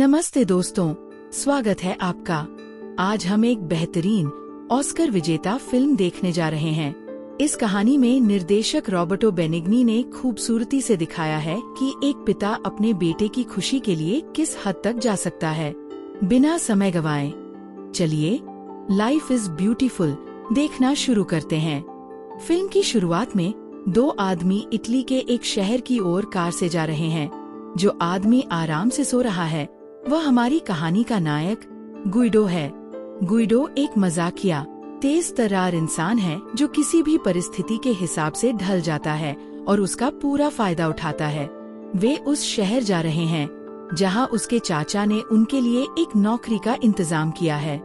नमस्ते दोस्तों, स्वागत है आपका। आज हम एक बेहतरीन ऑस्कर विजेता फिल्म देखने जा रहे हैं। इस कहानी में निर्देशक रॉबर्टो बेनिग्नी ने खूबसूरती से दिखाया है कि एक पिता अपने बेटे की खुशी के लिए किस हद तक जा सकता है। बिना समय गवाएं, चलिए लाइफ इज ब्यूटीफुल देखना शुरू करते हैं। फिल्म की शुरुआत में दो आदमी इटली के एक शहर की ओर कार से जा रहे हैं। जो आदमी आराम से सो रहा है वह हमारी कहानी का नायक गुइडो है। गुइडो एक मजाकिया, तेज तर्रार इंसान है जो किसी भी परिस्थिति के हिसाब से ढल जाता है और उसका पूरा फायदा उठाता है। वे उस शहर जा रहे हैं जहां उसके चाचा ने उनके लिए एक नौकरी का इंतजाम किया है,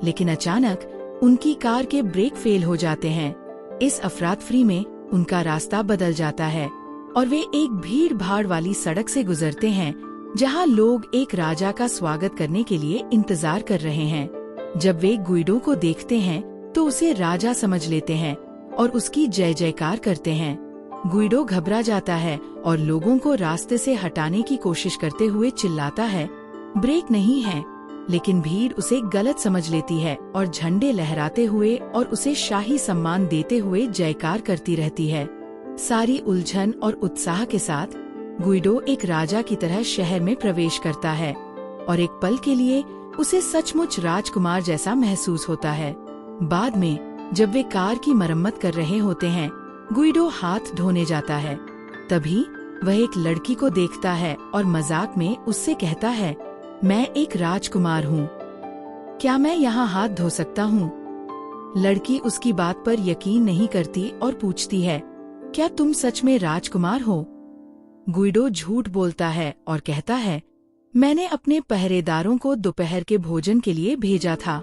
लेकिन अचानक उनकी कार के ब्रेक फेल हो जाते हैं। इस अफरातफरी में उनका रास्ता बदल जाता है और वे एक भीड़ भाड़ वाली सड़क से गुजरते हैं जहां लोग एक राजा का स्वागत करने के लिए इंतजार कर रहे हैं। जब वे गुइडो को देखते हैं तो उसे राजा समझ लेते हैं और उसकी जय जयकार करते हैं। गुइडो घबरा जाता है और लोगों को रास्ते से हटाने की कोशिश करते हुए चिल्लाता है, ब्रेक नहीं है। लेकिन भीड़ उसे गलत समझ लेती है और झंडे लहराते हुए और उसे शाही सम्मान देते हुए जयकार करती रहती है। सारी उलझन और उत्साह के साथ गुइडो एक राजा की तरह शहर में प्रवेश करता है और एक पल के लिए उसे सचमुच राजकुमार जैसा महसूस होता है। बाद में जब वे कार की मरम्मत कर रहे होते हैं, गुइडो हाथ धोने जाता है। तभी वह एक लड़की को देखता है और मजाक में उससे कहता है, मैं एक राजकुमार हूँ, क्या मैं यहाँ हाथ धो सकता हूँ? लड़की उसकी बात पर यकीन नहीं करती और पूछती है, क्या तुम सच में राजकुमार हो? गुइडो झूठ बोलता है और कहता है, मैंने अपने पहरेदारों को दोपहर के भोजन के लिए भेजा था।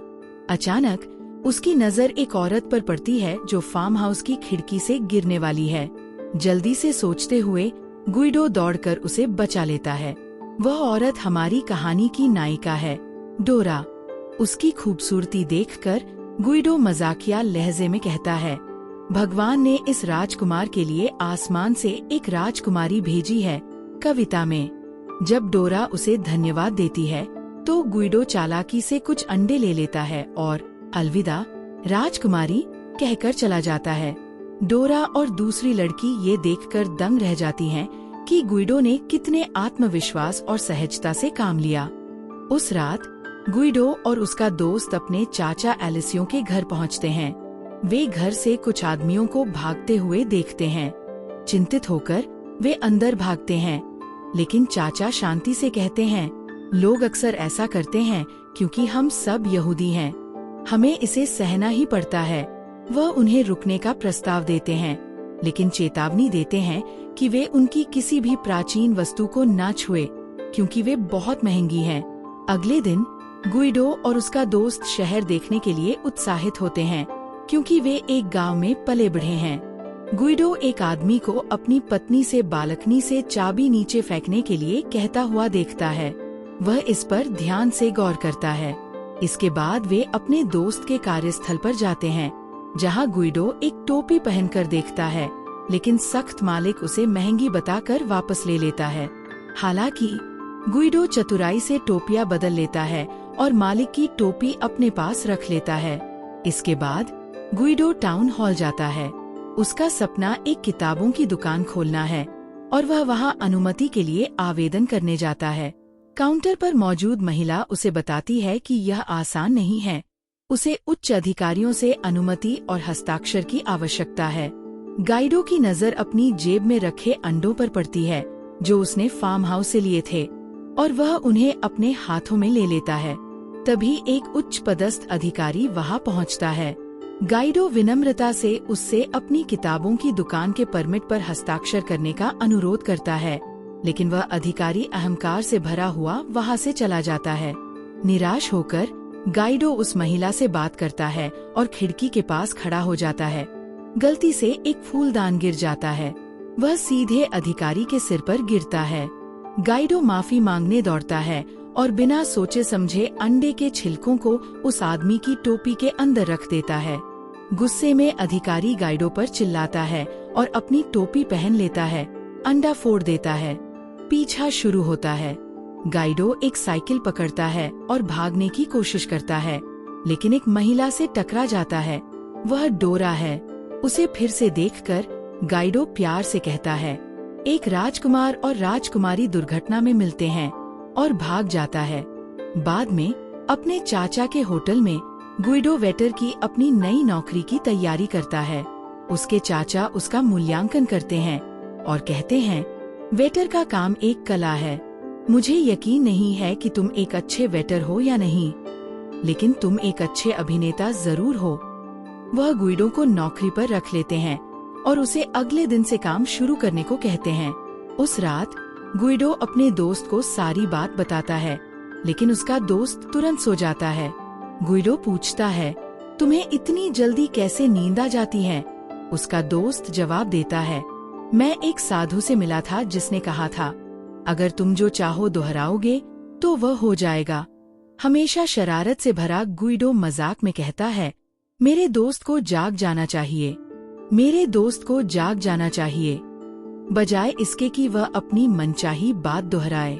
अचानक उसकी नजर एक औरत पर पड़ती है जो फार्म हाउस की खिड़की से गिरने वाली है। जल्दी से सोचते हुए गुइडो दौड़कर उसे बचा लेता है। वह औरत हमारी कहानी की नायिका है, डोरा। उसकी खूबसूरती देखकर गुइडो मजाकिया लहजे में कहता है, भगवान ने इस राजकुमार के लिए आसमान से एक राजकुमारी भेजी है। कविता में जब डोरा उसे धन्यवाद देती है तो गुइडो चालाकी से कुछ अंडे ले लेता है और अलविदा राजकुमारी कहकर चला जाता है। डोरा और दूसरी लड़की ये देखकर दंग रह जाती हैं कि गुइडो ने कितने आत्मविश्वास और सहजता से काम लिया। उस रात गुइडो और उसका दोस्त अपने चाचा एलिसियो के घर पहुंचते हैं। वे घर से कुछ आदमियों को भागते हुए देखते हैं। चिंतित होकर वे अंदर भागते हैं, लेकिन चाचा शांति से कहते हैं, लोग अक्सर ऐसा करते हैं क्योंकि हम सब यहूदी हैं, हमें इसे सहना ही पड़ता है। वह उन्हें रुकने का प्रस्ताव देते हैं, लेकिन चेतावनी देते हैं कि वे उनकी किसी भी प्राचीन वस्तु को न छुए क्योंकि वे बहुत महंगी हैं। अगले दिन गुइडो और उसका दोस्त शहर देखने के लिए उत्साहित होते हैं क्योंकि वे एक गांव में पले बढ़े हैं। गुइडो एक आदमी को अपनी पत्नी से बालकनी से चाबी नीचे फेंकने के लिए कहता हुआ देखता है। वह इस पर ध्यान से गौर करता है। इसके बाद वे अपने दोस्त के कार्यस्थल पर जाते हैं जहां गुइडो एक टोपी पहनकर देखता है, लेकिन सख्त मालिक उसे महंगी बताकर वापस ले लेता है। हालांकि गुइडो चतुराई से टोपियां बदल लेता है और मालिक की टोपी अपने पास रख लेता है। इसके बाद गुइडो टाउन हॉल जाता है। उसका सपना एक किताबों की दुकान खोलना है और वह वहां अनुमति के लिए आवेदन करने जाता है। काउंटर पर मौजूद महिला उसे बताती है कि यह आसान नहीं है, उसे उच्च अधिकारियों से अनुमति और हस्ताक्षर की आवश्यकता है। गुइडो की नजर अपनी जेब में रखे अंडों पर पड़ती है जो उसने फार्म हाउस से लिए थे और वह उन्हें अपने हाथों में ले लेता है। तभी एक उच्च पदस्थ अधिकारी वहां पहुंचता है। गुइडो विनम्रता से उससे अपनी किताबों की दुकान के परमिट पर हस्ताक्षर करने का अनुरोध करता है, लेकिन वह अधिकारी अहंकार से भरा हुआ वहां से चला जाता है। निराश होकर गुइडो उस महिला से बात करता है और खिड़की के पास खड़ा हो जाता है। गलती से एक फूलदान गिर जाता है, वह सीधे अधिकारी के सिर पर गिरता है। गुइडो माफी मांगने दौड़ता है और बिना सोचे समझे अंडे के छिलकों को उस आदमी की टोपी के अंदर रख देता है। गुस्से में अधिकारी गुइडो पर चिल्लाता है और अपनी टोपी पहन लेता है, अंडा फोड़ देता है। पीछा शुरू होता है। गाइडो एक साइकिल पकड़ता है और भागने की कोशिश करता है, लेकिन एक महिला से टकरा जाता है। वह डोरा है। उसे फिर से देखकर गाइडो प्यार से कहता है। एक राजकुमार और राजकुमारी दुर्घटना में मिलते हैं और भाग जाता है। बाद में अपने चाचा के होटल में गुइडो वेटर की अपनी नई नौकरी की तैयारी करता है। उसके चाचा उसका मूल्यांकन करते हैं और कहते हैं, वेटर का काम एक कला है। मुझे यकीन नहीं है कि तुम एक अच्छे वेटर हो या नहीं, लेकिन तुम एक अच्छे अभिनेता जरूर हो। वह गुइडो को नौकरी पर रख लेते हैं और उसे अगले दिन से काम शुरू करने को कहते हैं। उस रात गुइडो अपने दोस्त को सारी बात बताता है, लेकिन उसका दोस्त तुरंत सो जाता है। गुइडो पूछता है, तुम्हें इतनी जल्दी कैसे नींद आ जाती है? उसका दोस्त जवाब देता है, मैं एक साधु से मिला था जिसने कहा था, अगर तुम जो चाहो दोहराओगे तो वह हो जाएगा। हमेशा शरारत से भरा गुइडो मजाक में कहता है, मेरे दोस्त को जाग जाना चाहिए, मेरे दोस्त को जाग जाना चाहिए, बजाय इसके कि वह अपनी मनचाही बात दोहराए।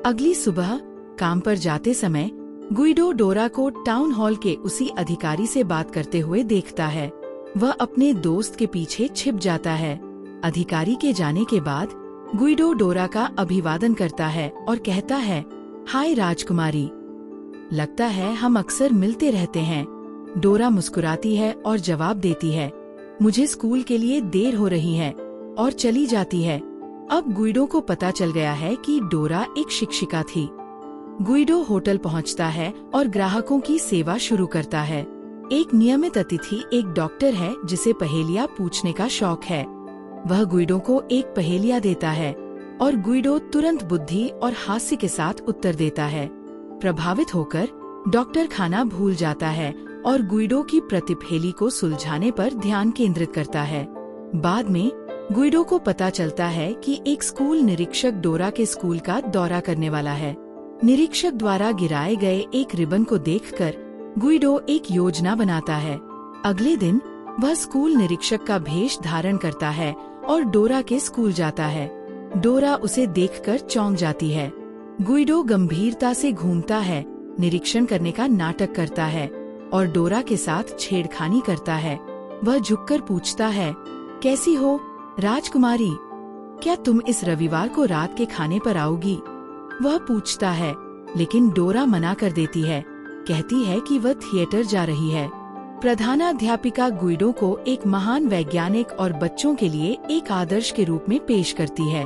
अगली सुबह काम पर जाते समय गुइडो डोरा को टाउन हॉल के उसी अधिकारी से बात करते हुए देखता है। वह अपने दोस्त के पीछे छिप जाता है। अधिकारी के जाने के बाद गुइडो डोरा का अभिवादन करता है और कहता है, हाय राजकुमारी, लगता है हम अक्सर मिलते रहते हैं। डोरा मुस्कुराती है और जवाब देती है, मुझे स्कूल के लिए देर हो रही है, और चली जाती है। अब गुइडो को पता चल गया है कि डोरा एक शिक्षिका थी। गुइडो होटल पहुंचता है और ग्राहकों की सेवा शुरू करता है। एक नियमित अतिथि एक डॉक्टर है जिसे पहेलियां पूछने का शौक है। वह गुइडो को एक पहेलिया देता है और गुइडो तुरंत बुद्धि और हास्य के साथ उत्तर देता है। प्रभावित होकर डॉक्टर खाना भूल जाता है और गुइडो की प्रतिपहेली को सुलझाने पर ध्यान केंद्रित करता है। बाद में गुइडो को पता चलता है कि एक स्कूल निरीक्षक डोरा के स्कूल का दौरा करने वाला है। निरीक्षक द्वारा गिराए गए एक रिबन को देखकर गुइडो एक योजना बनाता है। अगले दिन वह स्कूल निरीक्षक का भेष धारण करता है और डोरा के स्कूल जाता है। डोरा उसे देखकर चौंक जाती है। गुइडो गंभीरता से घूमता है, निरीक्षण करने का नाटक करता है और डोरा के साथ छेड़खानी करता है। वह झुककर पूछता है, कैसी हो राजकुमारी, क्या तुम इस रविवार को रात के खाने पर आओगी? वह पूछता है, लेकिन डोरा मना कर देती है, कहती है कि वह थिएटर जा रही है। प्रधानाध्यापिका गुइडो को एक महान वैज्ञानिक और बच्चों के लिए एक आदर्श के रूप में पेश करती है।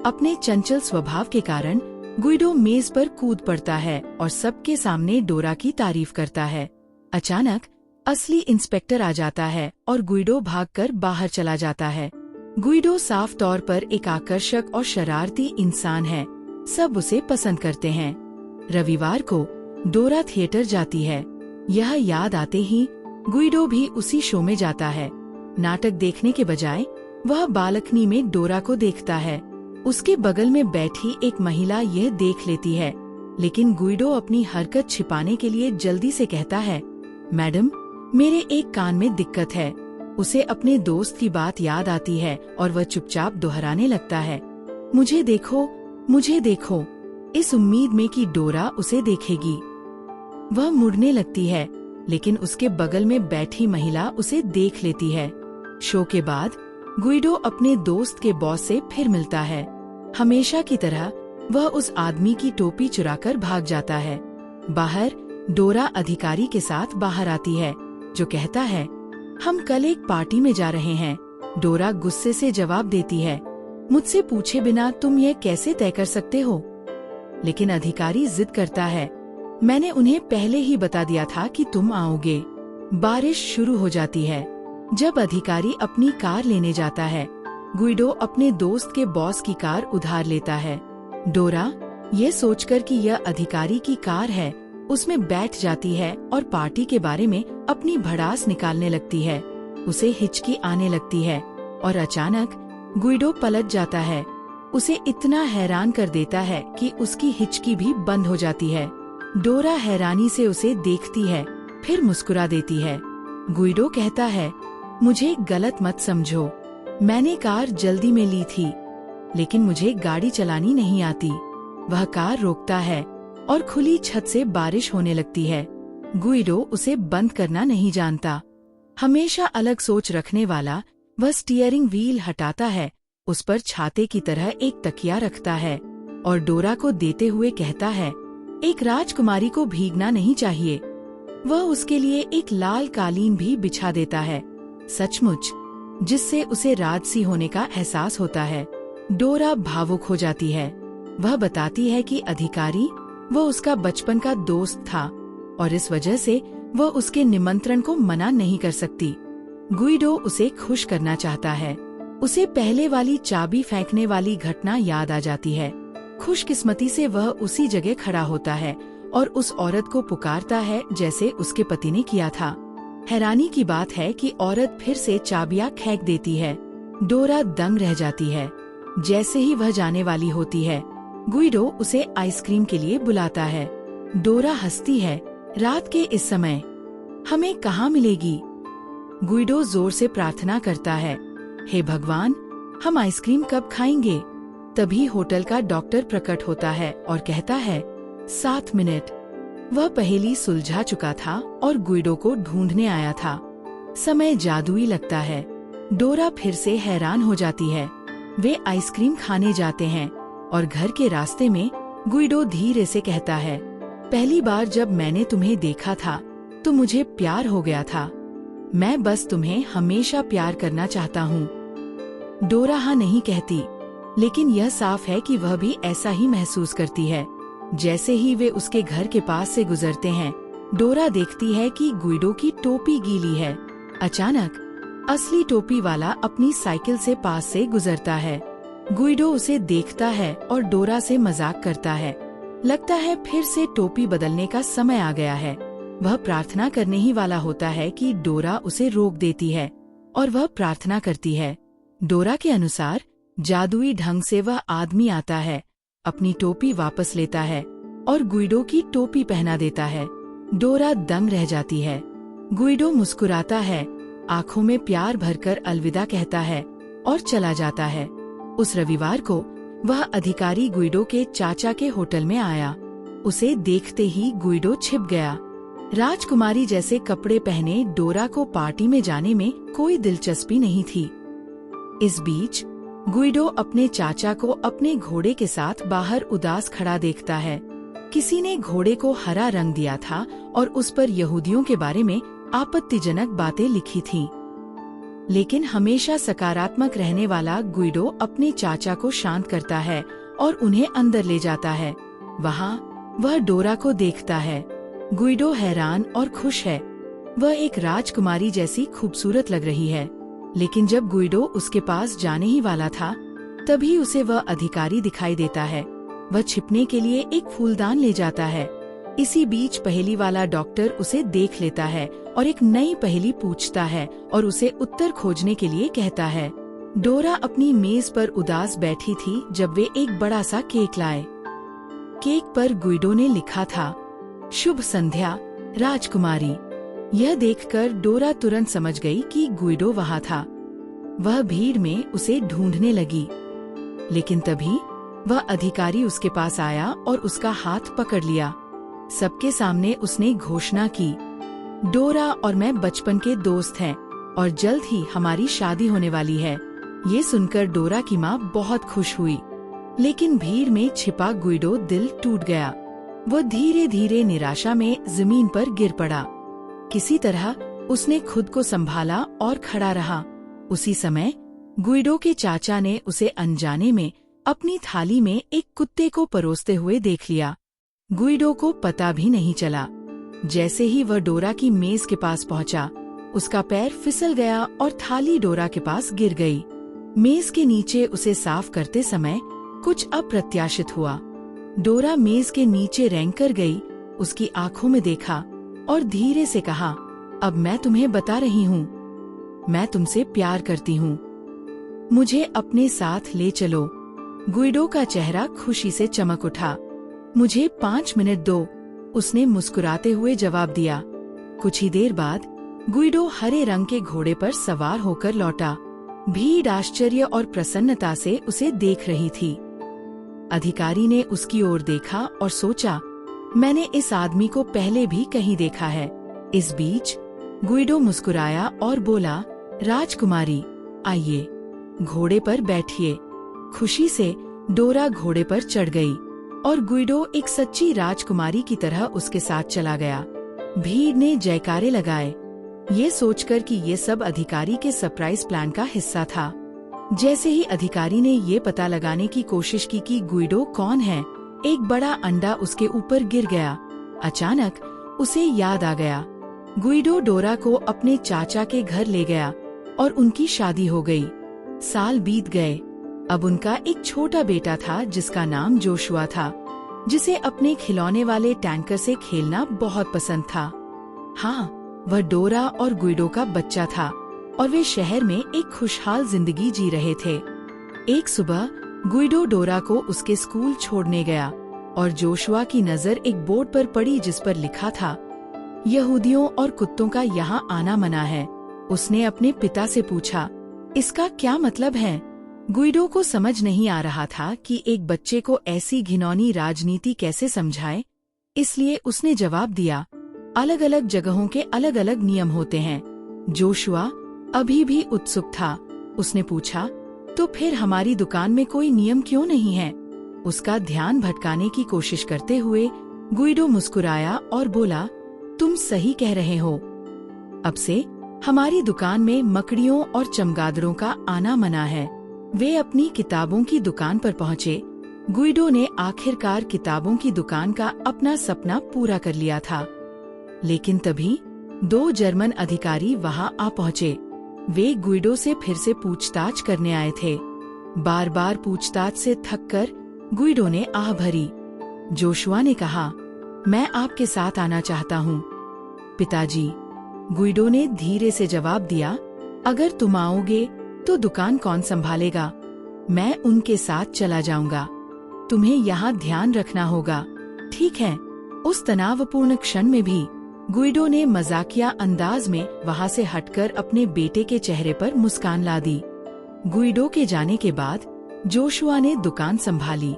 अपने चंचल स्वभाव के कारण गुइडो मेज पर कूद पड़ता है और सबके सामने डोरा की तारीफ करता है। अचानक असली इंस्पेक्टर आ जाता है और गुइडो भागकर बाहर चला जाता है। गुइडो साफ तौर पर एक आकर्षक और शरारती इंसान है। सब उसे पसंद करते हैं। रविवार को डोरा थिएटर जाती है। यह याद आते ही गुइडो भी उसी शो में जाता है। नाटक देखने के बजाय वह बालकनी में डोरा को देखता है। उसके बगल में बैठी एक महिला यह देख लेती है, लेकिन गुइडो अपनी हरकत छिपाने के लिए जल्दी से कहता है, मैडम, मेरे एक कान में दिक्कत है। उसे अपने दोस्त की बात याद आती है और वह चुपचाप दोहराने लगता है, मुझे देखो, मुझे देखो, इस उम्मीद में कि डोरा उसे देखेगी। वह मुड़ने लगती है, लेकिन उसके बगल में बैठी महिला उसे देख लेती है। शो के बाद गुइडो अपने दोस्त के बॉस से फिर मिलता है। हमेशा की तरह वह उस आदमी की टोपी चुराकर भाग जाता है। बाहर डोरा अधिकारी के साथ बाहर आती है, जो कहता है, हम कल एक पार्टी में जा रहे हैं। डोरा गुस्से से जवाब देती है, मुझसे पूछे बिना तुम यह कैसे तय कर सकते हो? लेकिन अधिकारी जिद करता है, मैंने उन्हें पहले ही बता दिया था कि तुम आओगे। बारिश शुरू हो जाती है। जब अधिकारी अपनी कार लेने जाता है, गुइडो अपने दोस्त के बॉस की कार उधार लेता है। डोरा ये सोचकर कि यह अधिकारी की कार है, उसमें बैठ जाती है और पार्टी के बारे में अपनी भड़ास निकालने लगती है। उसे हिचकी आने लगती है और अचानक गुइडो पलट जाता है। उसे इतना हैरान कर देता है कि उसकी हिचकी भी बंद हो जाती है। डोरा हैरानी से उसे देखती है, फिर मुस्कुरा देती है। गुइडो कहता है, मुझे गलत मत समझो, मैंने कार जल्दी में ली थी, लेकिन मुझे गाड़ी चलानी नहीं आती। वह कार रोकता है और खुली छत से बारिश होने लगती है। गुइडो उसे बंद करना नहीं जानता। हमेशा अलग सोच रखने वाला, वह स्टीयरिंग व्हील हटाता है, उस पर छाते की तरह एक तकिया रखता है और डोरा को देते हुए कहता है, एक राजकुमारी को भीगना नहीं चाहिए। वह उसके लिए एक लाल कालीन भी बिछा देता है, सचमुच, जिससे उसे राजसी होने का एहसास होता है। डोरा भावुक हो जाती है। वह बताती है कि अधिकारी वह उसका बचपन का दोस्त था और इस वजह से वह उसके निमंत्रण को मना नहीं कर सकती। गुइडो उसे खुश करना चाहता है। उसे पहले वाली चाबी फेंकने वाली घटना याद आ जाती है। खुशकिस्मती से वह उसी जगह खड़ा होता है और उस औरत को पुकारता है जैसे उसके पति ने किया था। हैरानी की बात है कि औरत फिर से चाबियां फेंक देती है। डोरा दंग रह जाती है। जैसे ही वह जाने वाली होती है, गुइडो उसे आइसक्रीम के लिए बुलाता है। डोरा हंसती है, रात के इस समय हमें कहाँ मिलेगी? गुइडो जोर से प्रार्थना करता है, हे भगवान, हम आइसक्रीम कब खाएंगे? तभी होटल का डॉक्टर प्रकट होता है और कहता है, 7 मिनट। वह पहेली सुलझा चुका था और गुइडो को ढूंढने आया था। समय जादुई लगता है। डोरा फिर से हैरान हो जाती है। वे आइसक्रीम खाने जाते हैं और घर के रास्ते में गुइडो धीरे से कहता है, पहली बार जब मैंने तुम्हें देखा था तो मुझे प्यार हो गया था। मैं बस तुम्हें हमेशा प्यार करना चाहता हूँ। डोरा हाँ नहीं कहती, लेकिन यह साफ है कि वह भी ऐसा ही महसूस करती है। जैसे ही वे उसके घर के पास से गुजरते हैं, डोरा देखती है कि गुइडो की टोपी गीली है। अचानक असली टोपी वाला अपनी साइकिल से पास से गुजरता है। गुइडो उसे देखता है और डोरा से मजाक करता है। लगता है फिर से टोपी बदलने का समय आ गया है। वह प्रार्थना करने ही वाला होता है कि डोरा उसे रोक देती है और वह प्रार्थना करती है। डोरा के अनुसार जादुई ढंग से वह आदमी आता है, अपनी टोपी वापस लेता है और गुइडो की टोपी पहना देता है। डोरा दंग रह जाती है। गुइडो मुस्कुराता है, आंखों में प्यार भरकर अलविदा कहता है और चला जाता है। उस रविवार को वह अधिकारी गुइडो के चाचा के होटल में आया। उसे देखते ही गुइडो छिप गया। राजकुमारी जैसे कपड़े पहने डोरा को पार्टी में जाने में कोई दिलचस्पी नहीं थी। इस बीच गुइडो अपने चाचा को अपने घोड़े के साथ बाहर उदास खड़ा देखता है। किसी ने घोड़े को हरा रंग दिया था और उस पर यहूदियों के बारे में आपत्तिजनक बातें लिखी थीं। लेकिन हमेशा सकारात्मक रहने वाला गुइडो अपने चाचा को शांत करता है और उन्हें अंदर ले जाता है। वहाँ वह डोरा को देखता है। गुइडो हैरान और खुश है। वह एक राजकुमारी जैसी खूबसूरत लग रही है। लेकिन जब गुइडो उसके पास जाने ही वाला था, तभी उसे वह अधिकारी दिखाई देता है। वह छिपने के लिए एक फूलदान ले जाता है। इसी बीच पहेली वाला डॉक्टर उसे देख लेता है और एक नई पहेली पूछता है और उसे उत्तर खोजने के लिए कहता है। डोरा अपनी मेज पर उदास बैठी थी जब वे एक बड़ा सा केक लाए। केक पर गुइडो ने लिखा था, शुभ संध्या राजकुमारी। यह देखकर डोरा तुरंत समझ गई कि गुइडो वहाँ था। वह भीड़ में उसे ढूंढने लगी, लेकिन तभी वह अधिकारी उसके पास आया और उसका हाथ पकड़ लिया। सबके सामने उसने घोषणा की, डोरा और मैं बचपन के दोस्त हैं और जल्द ही हमारी शादी होने वाली है। ये सुनकर डोरा की माँ बहुत खुश हुई, लेकिन भीड़ में छिपा गुइडो दिल टूट गया। वो धीरे धीरे निराशा में जमीन पर गिर पड़ा। किसी तरह उसने खुद को संभाला और खड़ा रहा। उसी समय गुइडो के चाचा ने उसे अनजाने में अपनी थाली में एक कुत्ते को परोसते हुए देख लिया। गुइडो को पता भी नहीं चला। जैसे ही वह डोरा की मेज के पास पहुंचा, उसका पैर फिसल गया और थाली डोरा के पास गिर गई। मेज के नीचे उसे साफ करते समय कुछ अप्रत्याशित हुआ। डोरा मेज के नीचे रेंग कर गई, उसकी आंखों में देखा और धीरे से कहा, अब मैं तुम्हें बता रही हूँ, मैं तुमसे प्यार करती हूँ, मुझे अपने साथ ले चलो। गुइडो का चेहरा खुशी से चमक उठा। मुझे 5 मिनट दो, उसने मुस्कुराते हुए जवाब दिया। कुछ ही देर बाद गुइडो हरे रंग के घोड़े पर सवार होकर लौटा। भीड़ आश्चर्य और प्रसन्नता से उसे देख रही थी। अधिकारी ने उसकी ओर देखा और सोचा, मैंने इस आदमी को पहले भी कहीं देखा है। इस बीच गुइडो मुस्कुराया और बोला, राजकुमारी, आइए, घोड़े पर बैठिए। खुशी से डोरा घोड़े पर चढ़ गई और गुइडो एक सच्ची राजकुमारी की तरह उसके साथ चला गया। भीड़ ने जयकारे लगाए, ये सोचकर कि ये सब अधिकारी के सरप्राइज प्लान का हिस्सा था। जैसे ही अधिकारी ने ये पता लगाने की कोशिश की कि गुइडो कौन है, एक बड़ा अंडा उसके ऊपर गिर गया। अचानक उसे याद आ गया। गुइडो डोरा को अपने चाचा के घर ले गया और उनकी शादी हो गई। साल बीत गए। अब उनका एक छोटा बेटा था जिसका नाम जोशुआ था, जिसे अपने खिलौने वाले टैंकर से खेलना बहुत पसंद था। हाँ, वह डोरा और गुइडो का बच्चा था और वे शहर में एक खुशहाल जिंदगी जी रहे थे। एक सुबह गुइडो डोरा को उसके स्कूल छोड़ने गया और जोशुआ की नजर एक बोर्ड पर पड़ी जिस पर लिखा था, यहूदियों और कुत्तों का यहाँ आना मना है। उसने अपने पिता से पूछा, इसका क्या मतलब है? गुइडो को समझ नहीं आ रहा था कि एक बच्चे को ऐसी घिनौनी राजनीति कैसे समझाए, इसलिए उसने जवाब दिया, अलग अलग जगहों के अलग अलग नियम होते हैं। जोशुआ अभी भी उत्सुक था। उसने पूछा, तो फिर हमारी दुकान में कोई नियम क्यों नहीं है? उसका ध्यान भटकाने की कोशिश करते हुए गुइडो मुस्कुराया और बोला, तुम सही कह रहे हो। अब से हमारी दुकान में मकड़ियों और चमगादड़ों का आना मना है। वे अपनी किताबों की दुकान पर पहुँचे। गुइडो ने आखिरकार किताबों की दुकान का अपना सपना पूरा कर लिया था। लेकिन तभी 2 जर्मन अधिकारी वहां आ पहुँचे। वे गुइडो से फिर से पूछताछ करने आए थे। बार बार पूछताछ से थककर गुइडो ने आह भरी। जोशुआ ने कहा, मैं आपके साथ आना चाहता हूँ। पिताजी, गुइडो ने धीरे से जवाब दिया, अगर तुम आओगे तो दुकान कौन संभालेगा? मैं उनके साथ चला जाऊंगा। तुम्हें यहाँ ध्यान रखना होगा, ठीक है? उस तनावपूर्ण क्षण में भी गुइडो ने मजाकिया अंदाज में वहाँ से हटकर अपने बेटे के चेहरे पर मुस्कान ला दी। गुइडो के जाने के बाद जोशुआ ने दुकान संभाली।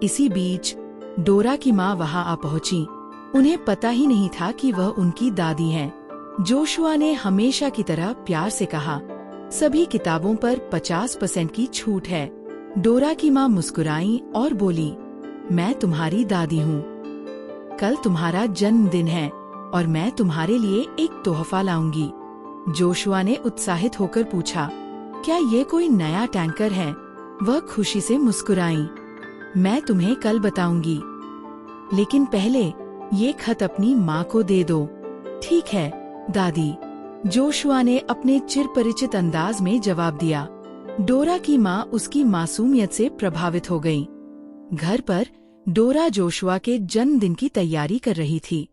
इसी बीच डोरा की माँ वहाँ आ पहुँची। उन्हें पता ही नहीं था कि वह उनकी दादी हैं। जोशुआ ने हमेशा की तरह प्यार से कहा, सभी किताबों पर 50% की छूट है। डोरा की माँ मुस्कुराई और बोली, मैं तुम्हारी दादी हूँ। कल तुम्हारा जन्मदिन है और मैं तुम्हारे लिए एक तोहफा लाऊंगी। जोशुआ ने उत्साहित होकर पूछा, क्या ये कोई नया टैंकर है? वह खुशी से मुस्कुराई। मैं तुम्हें कल बताऊंगी, लेकिन पहले ये खत अपनी माँ को दे दो। ठीक है दादी, जोशुआ ने अपने चिरपरिचित अंदाज में जवाब दिया। डोरा की माँ उसकी मासूमियत से प्रभावित हो गई। घर पर डोरा जोशुआ के जन्मदिन की तैयारी कर रही थी।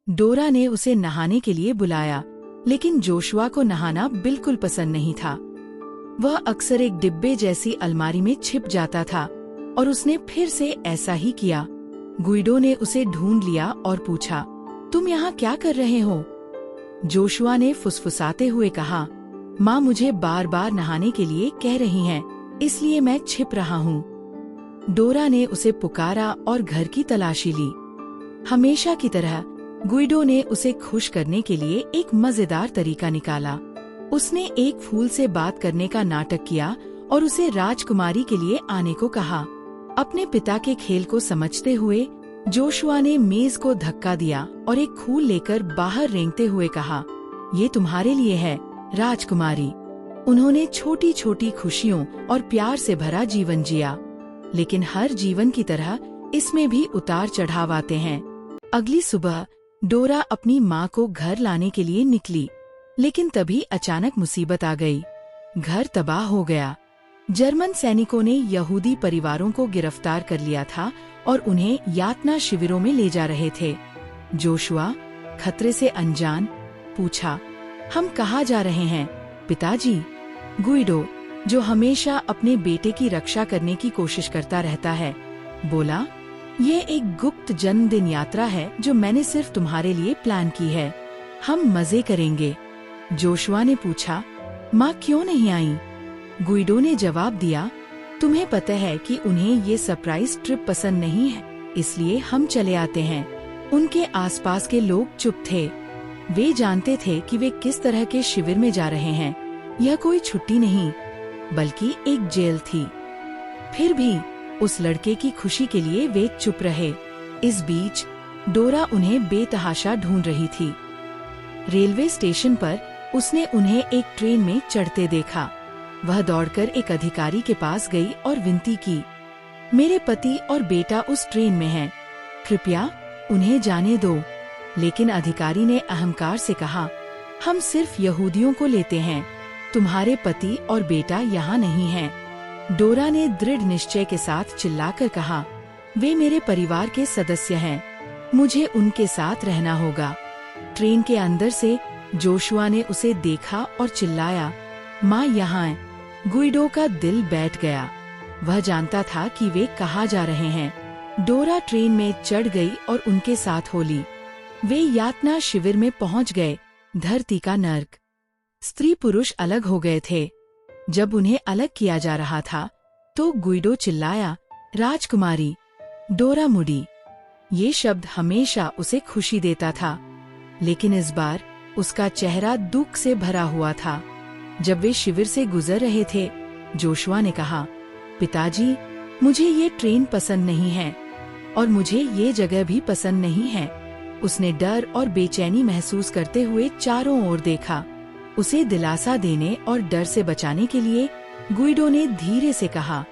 डोरा ने उसे नहाने के लिए बुलाया, लेकिन जोशुआ को नहाना बिल्कुल पसंद नहीं था। वह अक्सर एक डिब्बे जैसी अलमारी में छिप जाता था और उसने फिर से ऐसा ही किया। गुइडो ने उसे ढूंढ लिया और पूछा, तुम यहाँ क्या कर रहे हो? जोशुआ ने फुसफुसाते हुए कहा, माँ मुझे बार बार नहाने के लिए कह रही हैं, इसलिए मैं छिप रहा हूँ। डोरा ने उसे पुकारा और घर की तलाशी ली। हमेशा की तरह गुइडो ने उसे खुश करने के लिए एक मजेदार तरीका निकाला। उसने एक फूल से बात करने का नाटक किया और उसे राजकुमारी के लिए आने को कहा। अपने पिता के खेल को समझते हुए जोशुआ ने मेज को धक्का दिया और एक फूल लेकर बाहर रेंगते हुए कहा, ये तुम्हारे लिए है राजकुमारी। उन्होंने छोटी छोटी खुशियों और प्यार से भरा जीवन जिया, लेकिन हर जीवन की तरह इसमें भी उतार चढ़ाव आते हैं। अगली सुबह डोरा अपनी माँ को घर लाने के लिए निकली, लेकिन तभी अचानक मुसीबत आ गई। घर तबाह हो गया। जर्मन सैनिकों ने यहूदी परिवारों को गिरफ्तार कर लिया था और उन्हें यातना शिविरों में ले जा रहे थे। जोशुआ खतरे से अनजान पूछा, हम कहाँ जा रहे हैं पिताजी? गुइडो, जो हमेशा अपने बेटे की रक्षा करने की कोशिश करता रहता है, बोला, ये एक गुप्त जन्मदिन यात्रा है जो मैंने सिर्फ तुम्हारे लिए प्लान की है। हम मजे करेंगे। जोशुआ ने पूछा, माँ क्यों नहीं आई? गुइडो ने जवाब दिया, तुम्हें पता है कि उन्हें ये सरप्राइज ट्रिप पसंद नहीं है, इसलिए हम चले आते हैं। उनके आसपास के लोग चुप थे। वे जानते थे कि वे किस तरह के शिविर में जा रहे हैं। यह कोई छुट्टी नहीं, बल्कि एक जेल थी। फिर भी उस लड़के की खुशी के लिए वे चुप रहे। इस बीच डोरा उन्हें बेतहाशा ढूंढ रही थी। रेलवे स्टेशन पर उसने उन्हें एक ट्रेन में चढ़ते देखा। वह दौड़कर एक अधिकारी के पास गई और विनती की, मेरे पति और बेटा उस ट्रेन में हैं, कृपया उन्हें जाने दो। लेकिन अधिकारी ने अहंकार से कहा, हम सिर्फ यहूदियों को लेते हैं, तुम्हारे पति और बेटा यहाँ नहीं हैं। डोरा ने दृढ़ निश्चय के साथ चिल्लाकर कहा, वे मेरे परिवार के सदस्य हैं, मुझे उनके साथ रहना होगा। ट्रेन के अंदर से जोशुआ ने उसे देखा और चिल्लाया, माँ यहाँ है। गुइडो का दिल बैठ गया। वह जानता था कि वे कहाँ जा रहे हैं। डोरा ट्रेन में चढ़ गई और उनके साथ हो ली। वे यातना शिविर में पहुँच गए, धरती का नर्क। स्त्री पुरुष अलग हो गए थे। जब उन्हें अलग किया जा रहा था तो गुइडो चिल्लाया, राजकुमारी। डोरा मुड़ी। ये शब्द हमेशा उसे खुशी देता था, लेकिन इस बार उसका चेहरा दुख से भरा हुआ था। जब वे शिविर से गुजर रहे थे, जोशुआ ने कहा, पिताजी, मुझे ये ट्रेन पसंद नहीं है और मुझे ये जगह भी पसंद नहीं है। उसने डर और बेचैनी महसूस करते हुए चारों ओर देखा। उसे दिलासा देने और डर से बचाने के लिए गुइडो ने धीरे से कहा,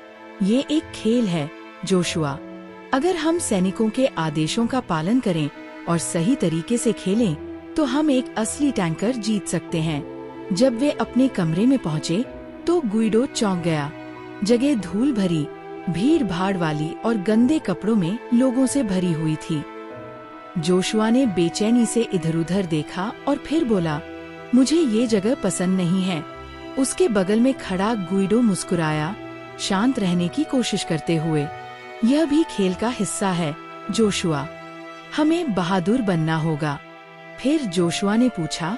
ये एक खेल है जोशुआ। अगर हम सैनिकों के आदेशों का पालन करें और सही तरीके से खेलें, तो हम एक असली टैंकर जीत सकते हैं। जब वे अपने कमरे में पहुँचे तो गुइडो चौंक गया। जगह धूल भरी, भीड़ भाड़ वाली और गंदे कपड़ों में लोगों से भरी हुई थी। जोशुआ ने बेचैनी से इधर उधर देखा और फिर बोला, मुझे ये जगह पसंद नहीं है। उसके बगल में खड़ा गुइडो मुस्कुराया, शांत रहने की कोशिश करते हुए। यह भी खेल का हिस्सा है जोशुआ, हमें बहादुर बनना होगा। फिर जोशुआ ने पूछा,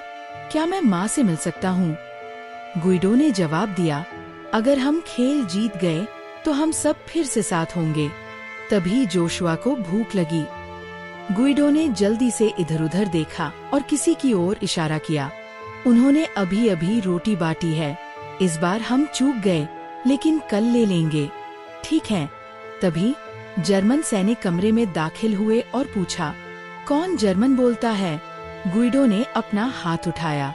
क्या मैं माँ से मिल सकता हूँ? गुइडो ने जवाब दिया, अगर हम खेल जीत गए तो हम सब फिर से साथ होंगे। तभी जोशुआ को भूख लगी। गुइडो ने जल्दी से इधर उधर देखा और किसी की ओर इशारा किया। उन्होंने अभी अभी रोटी बाटी है। इस बार हम चूक गए, लेकिन कल ले लेंगे, ठीक है? तभी जर्मन सैनिक कमरे में दाखिल हुए और पूछा, कौन जर्मन बोलता है? गुइडो ने अपना हाथ उठाया।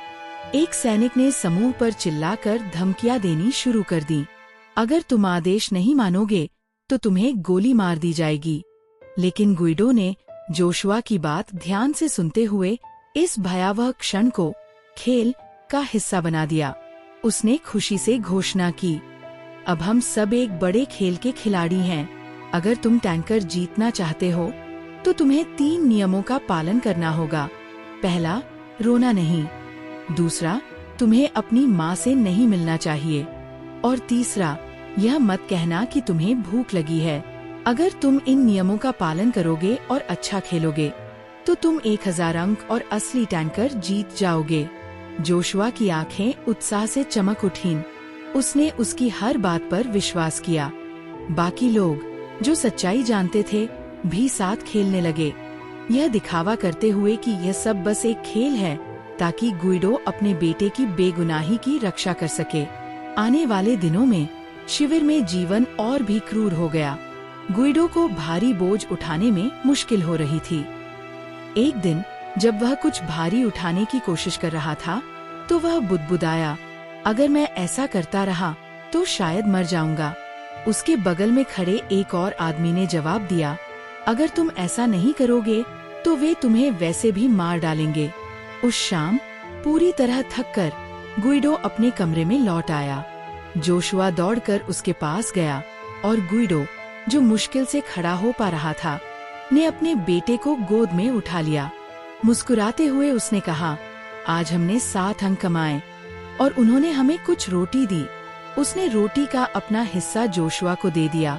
एक सैनिक ने समूह पर चिल्लाकर धमकियां देनी शुरू कर दी। अगर तुम आदेश नहीं मानोगे तो तुम्हें गोली मार दी जाएगी। लेकिन गुइडो ने जोशुआ की बात ध्यान से सुनते हुए इस भयावह क्षण को खेल का हिस्सा बना दिया। उसने खुशी से घोषणा की, अब हम सब एक बड़े खेल के खिलाड़ी हैं। अगर तुम टैंकर जीतना चाहते हो तो तुम्हें 3 नियमों का पालन करना होगा। पहला, रोना नहीं। दूसरा, तुम्हें अपनी माँ से नहीं मिलना चाहिए। और तीसरा, यह मत कहना कि तुम्हें भूख लगी है। अगर तुम इन नियमों का पालन करोगे और अच्छा खेलोगे तो तुम 1000 अंक और असली टैंकर जीत जाओगे। जोशुआ की आंखें उत्साह से चमक उठीं। उसने उसकी हर बात पर विश्वास किया। बाकी लोग जो सच्चाई जानते थे भी साथ खेलने लगे, यह दिखावा करते हुए कि यह सब बस एक खेल है, ताकि गुइडो अपने बेटे की बेगुनाही की रक्षा कर सके। आने वाले दिनों में शिविर में जीवन और भी क्रूर हो गया। गुइडो को भारी बोझ उठाने में मुश्किल हो रही थी। एक दिन जब वह कुछ भारी उठाने की कोशिश कर रहा था तो वह बुदबुदाया, अगर मैं ऐसा करता रहा तो शायद मर जाऊंगा। उसके बगल में खड़े एक और आदमी ने जवाब दिया, अगर तुम ऐसा नहीं करोगे तो वे तुम्हें वैसे भी मार डालेंगे। उस शाम पूरी तरह थककर गुइडो अपने कमरे में लौट आया। जोशुआ दौड़कर उसके पास गया और गुइडो, जो मुश्किल से खड़ा हो पा रहा था, ने अपने बेटे को गोद में उठा लिया। मुस्कुराते हुए उसने कहा, आज हमने 7 अंक कमाए और उन्होंने हमें कुछ रोटी दी। उसने रोटी का अपना हिस्सा जोशुआ को दे दिया।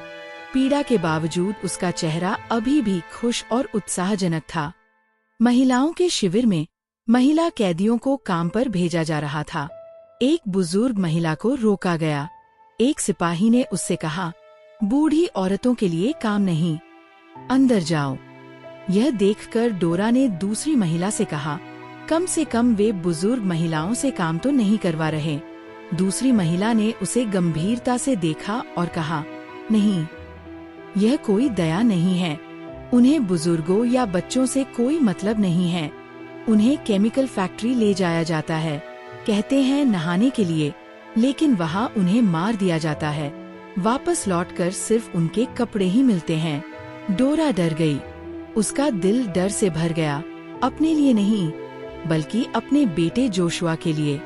पीड़ा के बावजूद उसका चेहरा अभी भी खुश और उत्साहजनक था। महिलाओं के शिविर में महिला कैदियों को काम पर भेजा जा रहा था। एक बुजुर्ग महिला को रोका गया। एक सिपाही ने उससे कहा, बूढ़ी औरतों के लिए काम नहीं, अंदर जाओ। यह देखकर डोरा ने दूसरी महिला से कहा, कम से कम वे बुजुर्ग महिलाओं से काम तो नहीं करवा रहे। दूसरी महिला ने उसे गंभीरता से देखा और कहा, नहीं, यह कोई दया नहीं है। उन्हें बुजुर्गों या बच्चों से कोई मतलब नहीं है। उन्हें केमिकल फैक्ट्री ले जाया जाता है, कहते हैं नहाने के लिए, लेकिन वहाँ उन्हें मार दिया जाता है। वापस लौटकर सिर्फ उनके कपड़े ही मिलते हैं। डोरा डर गई। उसका दिल डर से भर गया, अपने लिए नहीं बल्कि अपने बेटे जोशुआ के लिए।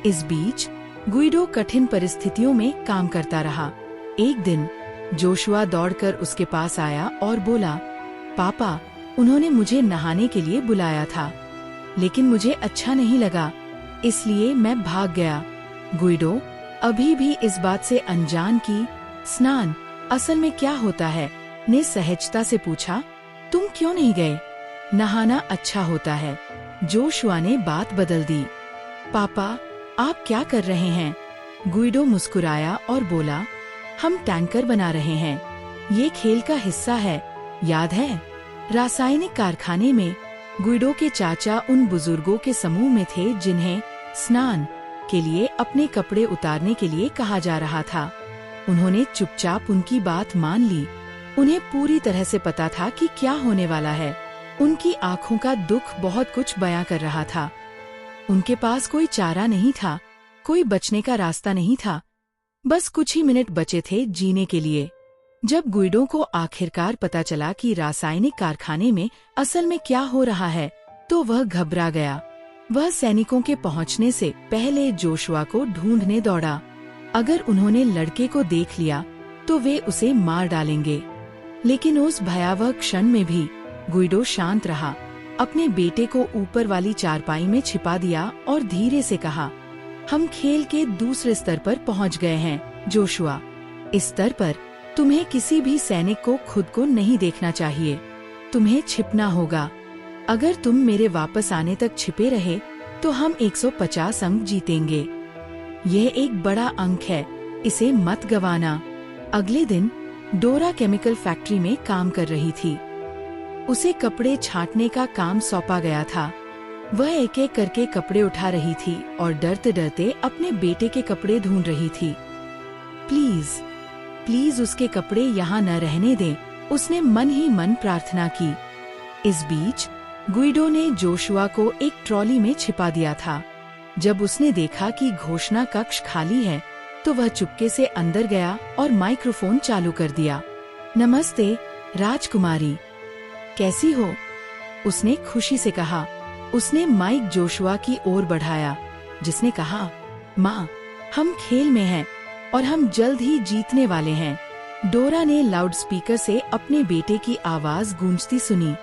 इस बीच गुइडो कठिन परिस्थितियों में काम करता रहा। एक दिन जोशुआ दौड़कर उसके पास आया और बोला, पापा, उन्होंने मुझे नहाने के लिए बुलाया था, लेकिन मुझे अच्छा नहीं लगा, इसलिए मैं भाग गया। गुइडो अभी भी इस बात से अनजान कि स्नान असल में क्या होता है, ने सहजता से पूछा, तुम क्यों नहीं गए? नहाना अच्छा होता है। जोशुआ ने बात बदल दी। पापा, आप क्या कर रहे हैं? गुइडो मुस्कुराया और बोला, हम टैंकर बना रहे हैं, ये खेल का हिस्सा है, याद है? रासायनिक कारखाने में गुइडो के चाचा उन बुजुर्गों के समूह में थे जिन्हें स्नान के लिए अपने कपड़े उतारने के लिए कहा जा रहा था। उन्होंने चुपचाप उनकी बात मान ली। उन्हें पूरी तरह से पता था कि क्या होने वाला है। उनकी आंखों का दुख बहुत कुछ बयां कर रहा था। उनके पास कोई चारा नहीं था, कोई बचने का रास्ता नहीं था। बस कुछ ही मिनट बचे थे जीने के लिए। जब गुइडो को आखिरकार पता चला कि रासायनिक कारखाने में असल में क्या हो रहा है, तो वह घबरा गया। वह सैनिकों के पहुंचने से पहले जोशुआ को ढूंढने दौड़ा। अगर उन्होंने लड़के को देख लिया तो वे उसे मार डालेंगे। लेकिन उस भयावह क्षण में भी गुइडो शांत रहा। अपने बेटे को ऊपर वाली चारपाई में छिपा दिया और धीरे से कहा, हम खेल के दूसरे स्तर पर पहुंच गए हैं जोशुआ। इस स्तर पर तुम्हें किसी भी सैनिक को खुद को नहीं देखना चाहिए। तुम्हें छिपना होगा। अगर तुम मेरे वापस आने तक छिपे रहे तो हम 150 अंक जीतेंगे। यह एक बड़ा अंक है, इसे मत गवाना। अगले दिन डोरा केमिकल फैक्ट्री में काम कर रही थी। उसे कपड़े छांटने का काम सौंपा गया था। वह एक एक करके कपड़े उठा रही थी और डरते डरते अपने बेटे के कपड़े ढूंढ रही थी। प्लीज, प्लीज उसके कपड़े यहाँ न रहने दें, उसने मन ही मन प्रार्थना की। इस बीच गुइडो ने जोशुआ को एक ट्रॉली में छिपा दिया था। जब उसने देखा कि घोषणा कक्ष खाली है, तो वह चुपके से अंदर गया और माइक्रोफोन चालू कर दिया। नमस्ते राजकुमारी, कैसी हो? उसने खुशी से कहा। उसने माइक जोशुआ की ओर बढ़ाया, जिसने कहा, माँ, हम खेल में हैं और हम जल्द ही जीतने वाले हैं। डोरा ने लाउडस्पीकर से अपने बेटे की आवाज गूंजती सुनी।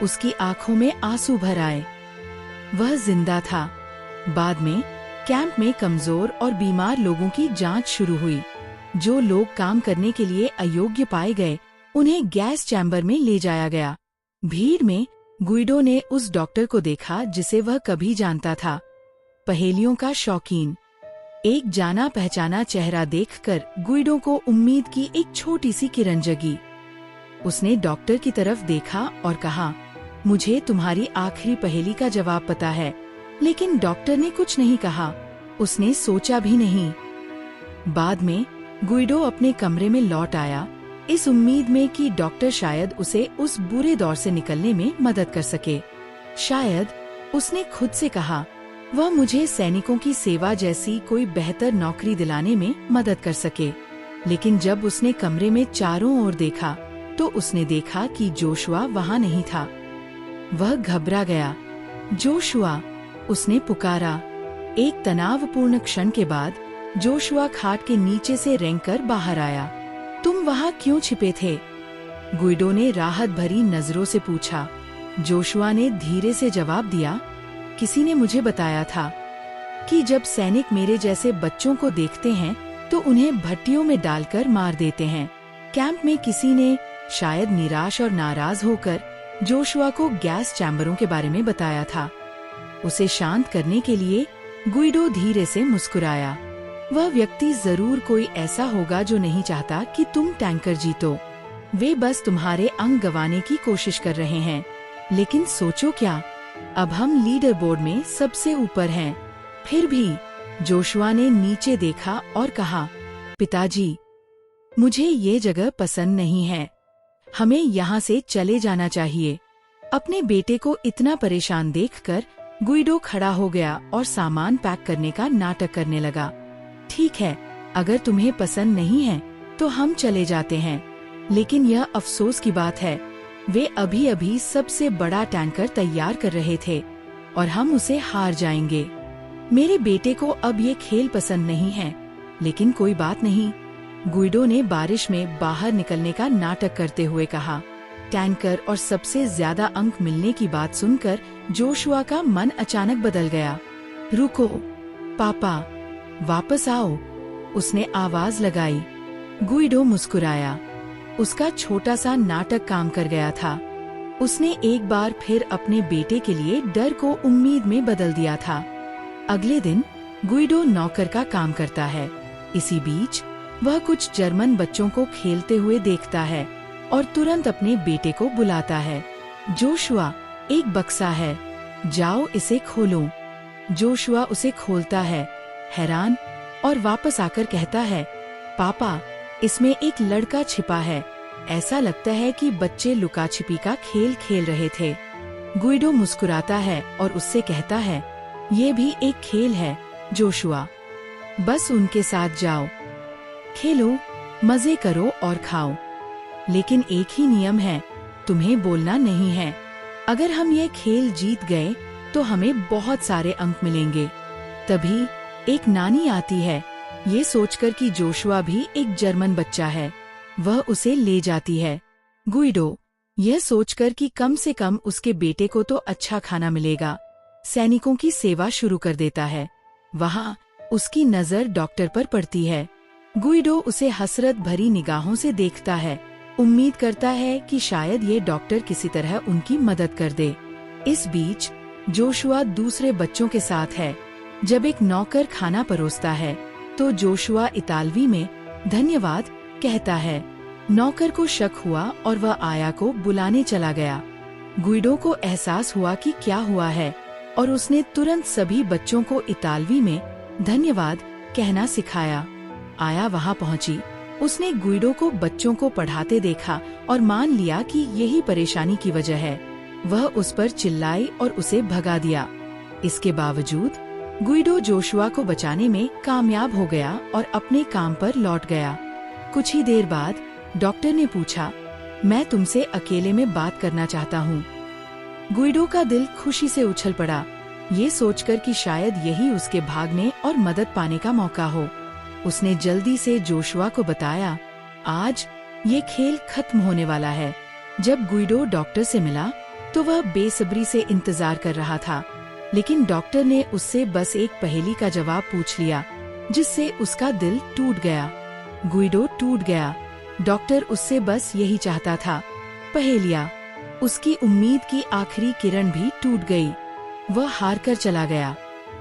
उसकी आंखों में आंसू भर आए। वह जिंदा था। बाद में कैंप में कमजोर और बीमार लोगों की जांच शुरू हुई। जो लोग काम करने के लिए अयोग्य पाए गए, उन्हें गैस चैम्बर में ले जाया गया। भीड़ में गुइडो ने उस डॉक्टर को देखा जिसे वह कभी जानता था, पहेलियों का शौकीन। एक जाना पहचाना चेहरा देखकर गुइडो को उम्मीद की एक छोटी सी किरण जगी। उसने डॉक्टर की तरफ देखा और कहा, मुझे तुम्हारी आखिरी पहेली का जवाब पता है। लेकिन डॉक्टर ने कुछ नहीं कहा। उसने सोचा भी नहीं। बाद में गुइडो अपने कमरे में लौट आया, इस उम्मीद में कि डॉक्टर शायद उसे उस बुरे दौर से निकलने में मदद कर सके। शायद, उसने खुद से कहा, वह मुझे सैनिकों की सेवा जैसी कोई बेहतर नौकरी दिलाने में मदद कर सके। लेकिन जब उसने कमरे में चारों ओर देखा, तो उसने देखा कि जोशुआ वहाँ नहीं था। वह घबरा गया। जोशुआ, उसने पुकारा। एक तनावपूर्ण क्षण के बाद जोशुआ खाट के नीचे से रेंगकर बाहर आया। तुम वहाँ क्यों छिपे थे? गुइडो ने राहत भरी नजरों से पूछा। जोशुआ ने धीरे से जवाब दिया, किसी ने मुझे बताया था कि जब सैनिक मेरे जैसे बच्चों को देखते हैं तो उन्हें भट्टियों में डालकर मार देते हैं। कैंप में किसी ने, शायद निराश और नाराज होकर, जोशुआ को गैस चैम्बरों के बारे में बताया था। उसे शांत करने के लिए गुइडो धीरे से मुस्कुराया। वह व्यक्ति जरूर कोई ऐसा होगा जो नहीं चाहता कि तुम टैंकर जीतो। वे बस तुम्हारे अंग गंवाने की कोशिश कर रहे हैं। लेकिन सोचो क्या, अब हम लीडर बोर्ड में सबसे ऊपर हैं। फिर भी जोशुआ ने नीचे देखा और कहा, पिताजी, मुझे ये जगह पसंद नहीं है। हमें यहाँ से चले जाना चाहिए। अपने बेटे को इतना परेशान देखकर गुइडो खड़ा हो गया और सामान पैक करने का नाटक करने लगा। ठीक है, अगर तुम्हें पसंद नहीं है तो हम चले जाते हैं। लेकिन यह अफसोस की बात है, वे अभी अभी सबसे बड़ा टैंकर तैयार कर रहे थे और हम उसे हार जाएंगे। मेरे बेटे को अब ये खेल पसंद नहीं है, लेकिन कोई बात नहीं। गुइडो ने बारिश में बाहर निकलने का नाटक करते हुए कहा। टैंकर और सबसे ज्यादा अंक मिलने की बात सुनकर जोशुआ का मन अचानक बदल गया। रुको पापा, वापस आओ, उसने आवाज लगाई। गुइडो मुस्कुराया। उसका छोटा सा नाटक काम कर गया था। उसने एक बार फिर अपने बेटे के लिए डर को उम्मीद में बदल दिया था। अगले दिन गुइडो नौकर का काम करता है। इसी बीच वह कुछ जर्मन बच्चों को खेलते हुए देखता है और तुरंत अपने बेटे को बुलाता है। जोशुआ, एक बक्सा है, जाओ इसे खोलो। जोशुआ उसे खोलता है, हैरान, और वापस आकर कहता है, पापा, इसमें एक लड़का छिपा है। ऐसा लगता है कि बच्चे लुका छिपी का खेल खेल रहे थे। गुइडो मुस्कुराता है और उससे कहता है, ये भी एक खेल है जोशुआ, बस उनके साथ जाओ, खेलो, मजे करो और खाओ। लेकिन एक ही नियम है, तुम्हें बोलना नहीं है। अगर हम ये खेल जीत गए तो हमें बहुत सारे अंक मिलेंगे। तभी एक नानी आती है। ये सोचकर कि जोशुआ भी एक जर्मन बच्चा है, वह उसे ले जाती है। गुइडो यह सोचकर कि कम से कम उसके बेटे को तो अच्छा खाना मिलेगा, सैनिकों की सेवा शुरू कर देता है। वहाँ उसकी नजर डॉक्टर पर पड़ती है। गुइडो उसे हसरत भरी निगाहों से देखता है, उम्मीद करता है कि शायद ये डॉक्टर किसी तरह उनकी मदद कर दे। इस बीच जोशुआ दूसरे बच्चों के साथ है। जब एक नौकर खाना परोसता है तो जोशुआ इतालवी में धन्यवाद कहता है। नौकर को शक हुआ और वह आया को बुलाने चला गया। गुइडो को एहसास हुआ कि क्या हुआ है और उसने तुरंत सभी बच्चों को इतालवी में धन्यवाद कहना सिखाया। आया वहाँ पहुँची। उसने गुइडो को बच्चों को पढ़ाते देखा और मान लिया कि यही परेशानी की वजह है। वह उस पर चिल्लाई और उसे भगा दिया। इसके बावजूद गुइडो जोशुआ को बचाने में कामयाब हो गया और अपने काम पर लौट गया। कुछ ही देर बाद डॉक्टर ने पूछा, मैं तुमसे अकेले में बात करना चाहता हूँ। गुइडो का दिल खुशी से उछल पड़ा, ये सोचकर कि शायद यही उसके भागने और मदद पाने का मौका हो। उसने जल्दी से जोशुआ को बताया, आज ये खेल खत्म होने वाला है। जब गुइडो डॉक्टर से मिला तो वह बेसब्री से इंतजार कर रहा था, लेकिन डॉक्टर ने उससे बस एक पहेली का जवाब पूछ लिया, जिससे उसका दिल टूट गया। गुइडो टूट गया। डॉक्टर उससे बस यही चाहता था, पहेलियाँ। उसकी उम्मीद की आखिरी किरण भी टूट गई। वह हार कर चला गया।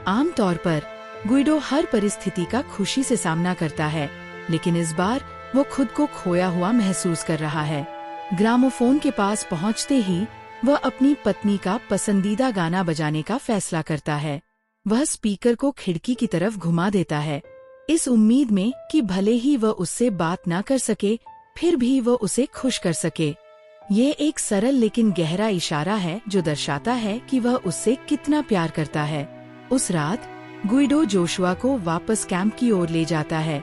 आमतौर पर गुइडो हर परिस्थिति का खुशी से सामना करता है, लेकिन इस बार वो खुद को खोया हुआ महसूस कर रहा है। ग्रामोफोन के पास पहुंचते ही वह अपनी पत्नी का पसंदीदा गाना बजाने का फैसला करता है। वह स्पीकर को खिड़की की तरफ घुमा देता है, इस उम्मीद में कि भले ही वह उससे बात न कर सके, फिर भी वह उसे खुश कर सके। ये एक सरल लेकिन गहरा इशारा है जो दर्शाता है कि वह उससे कितना प्यार करता है। उस रात गुइडो जोशुआ को वापस कैंप की ओर ले जाता है,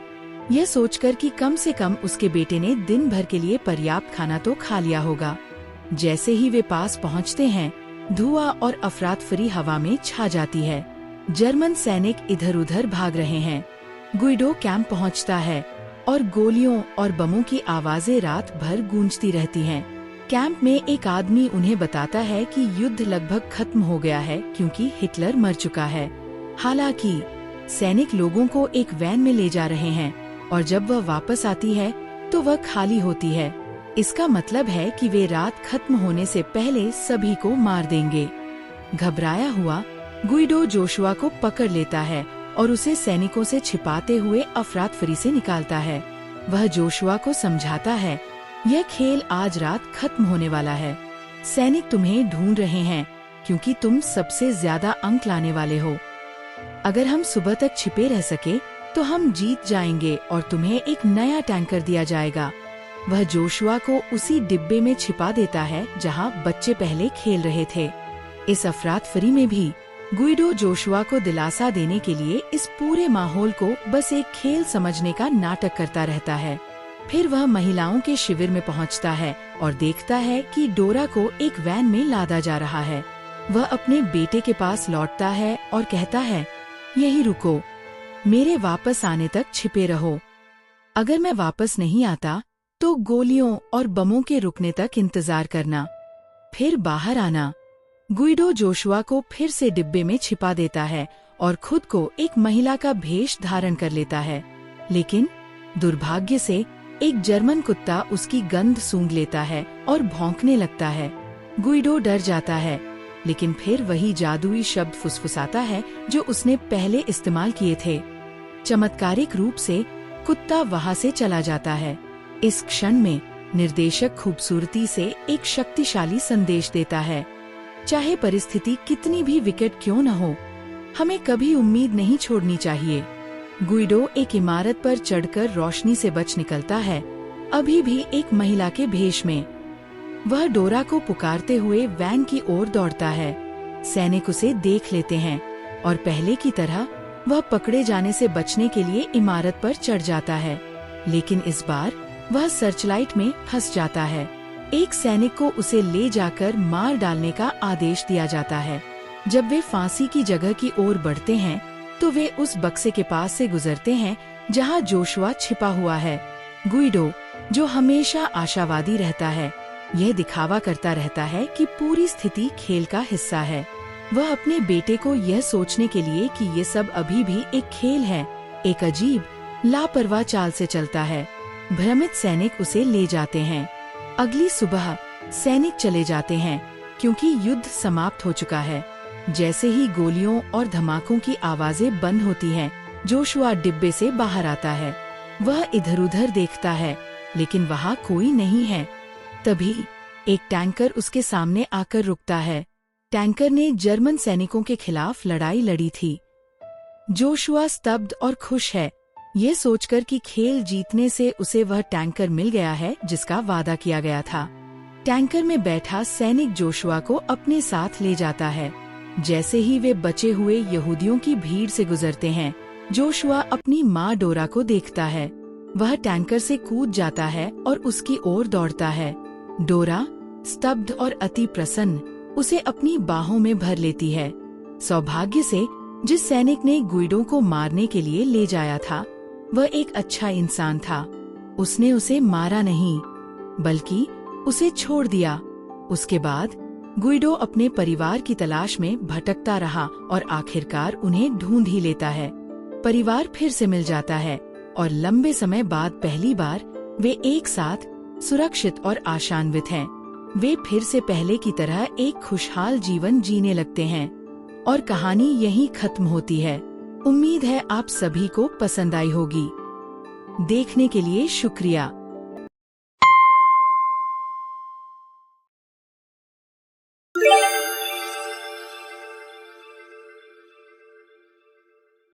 यह सोचकर कि कम से कम उसके बेटे ने दिन भर के लिए पर्याप्त खाना तो खा लिया होगा। जैसे ही वे पास पहुंचते हैं, धुआं और अफरातफरी हवा में छा जाती है। जर्मन सैनिक इधर उधर भाग रहे हैं। गुइडो कैंप पहुंचता है और गोलियों और बमों की आवाजें रात भर गूंजती रहती हैं। कैंप में एक आदमी उन्हें बताता है कि युद्ध लगभग खत्म हो गया है क्योंकि हिटलर मर चुका है। हालांकि सैनिक लोगों को एक वैन में ले जा रहे हैं और जब वह वापस आती है तो वह खाली होती है। इसका मतलब है कि वे रात खत्म होने से पहले सभी को मार देंगे। घबराया हुआ गुइडो जोशुआ को पकड़ लेता है और उसे सैनिकों से छिपाते हुए अफरातफरी से निकालता है। वह जोशुआ को समझाता है, यह खेल आज रात खत्म होने वाला है। सैनिक तुम्हें ढूंढ रहे हैं क्योंकि तुम सबसे ज्यादा अंक लाने वाले हो। अगर हम सुबह तक छिपे रह सके तो हम जीत जाएंगे और तुम्हें एक नया टैंकर दिया जाएगा। वह जोशुआ को उसी डिब्बे में छिपा देता है जहां बच्चे पहले खेल रहे थे। इस अफरातफरी में भी गुइडो जोशुआ को दिलासा देने के लिए इस पूरे माहौल को बस एक खेल समझने का नाटक करता रहता है। फिर वह महिलाओं के शिविर में पहुंचता है और देखता है कि डोरा को एक वैन में लादा जा रहा है। वह अपने बेटे के पास लौटता है और कहता है, यहीं रुको, मेरे वापस आने तक छिपे रहो। अगर मैं वापस नहीं आता तो गोलियों और बमों के रुकने तक इंतजार करना, फिर बाहर आना। गुइडो जोशुआ को फिर से डिब्बे में छिपा देता है और खुद को एक महिला का भेष धारण कर लेता है। लेकिन दुर्भाग्य से एक जर्मन कुत्ता उसकी गंध सूंघ लेता है और भौंकने लगता है। गुइडो डर जाता है, लेकिन फिर वही जादुई शब्द फुसफुसाता है जो उसने पहले इस्तेमाल किए थे। चमत्कारिक रूप से कुत्ता वहां से चला जाता है। इस क्षण में निर्देशक खूबसूरती से एक शक्तिशाली संदेश देता है, चाहे परिस्थिति कितनी भी विकट क्यों न हो, हमें कभी उम्मीद नहीं छोड़नी चाहिए। गुइडो एक इमारत पर चढ़कर रोशनी से बच निकलता है, अभी भी एक महिला के भेष में। वह डोरा को पुकारते हुए वैन की ओर दौड़ता है। सैनिक उसे देख लेते हैं और पहले की तरह वह पकड़े जाने से बचने के लिए इमारत पर चढ़ जाता है। लेकिन इस बार वह सर्चलाइट में फंस जाता है। एक सैनिक को उसे ले जाकर मार डालने का आदेश दिया जाता है। जब वे फांसी की जगह की ओर बढ़ते हैं तो वे उस बक्से के पास से गुजरते हैं जहां जोशुआ छिपा हुआ है। गुइडो, जो हमेशा आशावादी रहता है, यह दिखावा करता रहता है कि पूरी स्थिति खेल का हिस्सा है। वह अपने बेटे को यह सोचने के लिए कि ये सब अभी भी एक खेल है, एक अजीब लापरवाह चाल से चलता है। भ्रमित सैनिक उसे ले जाते हैं। अगली सुबह सैनिक चले जाते हैं क्योंकि युद्ध समाप्त हो चुका है। जैसे ही गोलियों और धमाकों की आवाजें बंद होती हैं, जोशुआ डिब्बे से बाहर आता है। वह इधर-उधर देखता है, लेकिन वहाँ कोई नहीं है। तभी एक टैंकर उसके सामने आकर रुकता है। टैंकर ने जर्मन सैनिकों के खिलाफ लड़ाई लड़ी थी। जोशुआ स्तब्ध और खुश है, ये सोचकर कि खेल जीतने से उसे वह टैंकर मिल गया है जिसका वादा किया गया था। टैंकर में बैठा सैनिक जोशुआ को अपने साथ ले जाता है। जैसे ही वे बचे हुए यहूदियों की भीड़ से गुजरते हैं, जोशुआ अपनी माँ डोरा को देखता है। वह टैंकर से कूद जाता है और उसकी ओर दौड़ता है। डोरा, स्तब्ध और अति प्रसन्न, उसे अपनी बाहों में भर लेती है। सौभाग्य से जिस सैनिक ने गुइडो को मारने के लिए ले जाया था, वह एक अच्छा इंसान था। उसने उसे मारा नहीं, बल्कि उसे छोड़ दिया। उसके बाद गुइडो अपने परिवार की तलाश में भटकता रहा और आखिरकार उन्हें ढूंढ ही लेता है। परिवार फिर से मिल जाता है और लंबे समय बाद पहली बार वे एक साथ सुरक्षित और आशान्वित हैं। वे फिर से पहले की तरह एक खुशहाल जीवन जीने लगते हैं और कहानी यहीं खत्म होती है। उम्मीद है आप सभी को पसंद आई होगी। देखने के लिए शुक्रिया।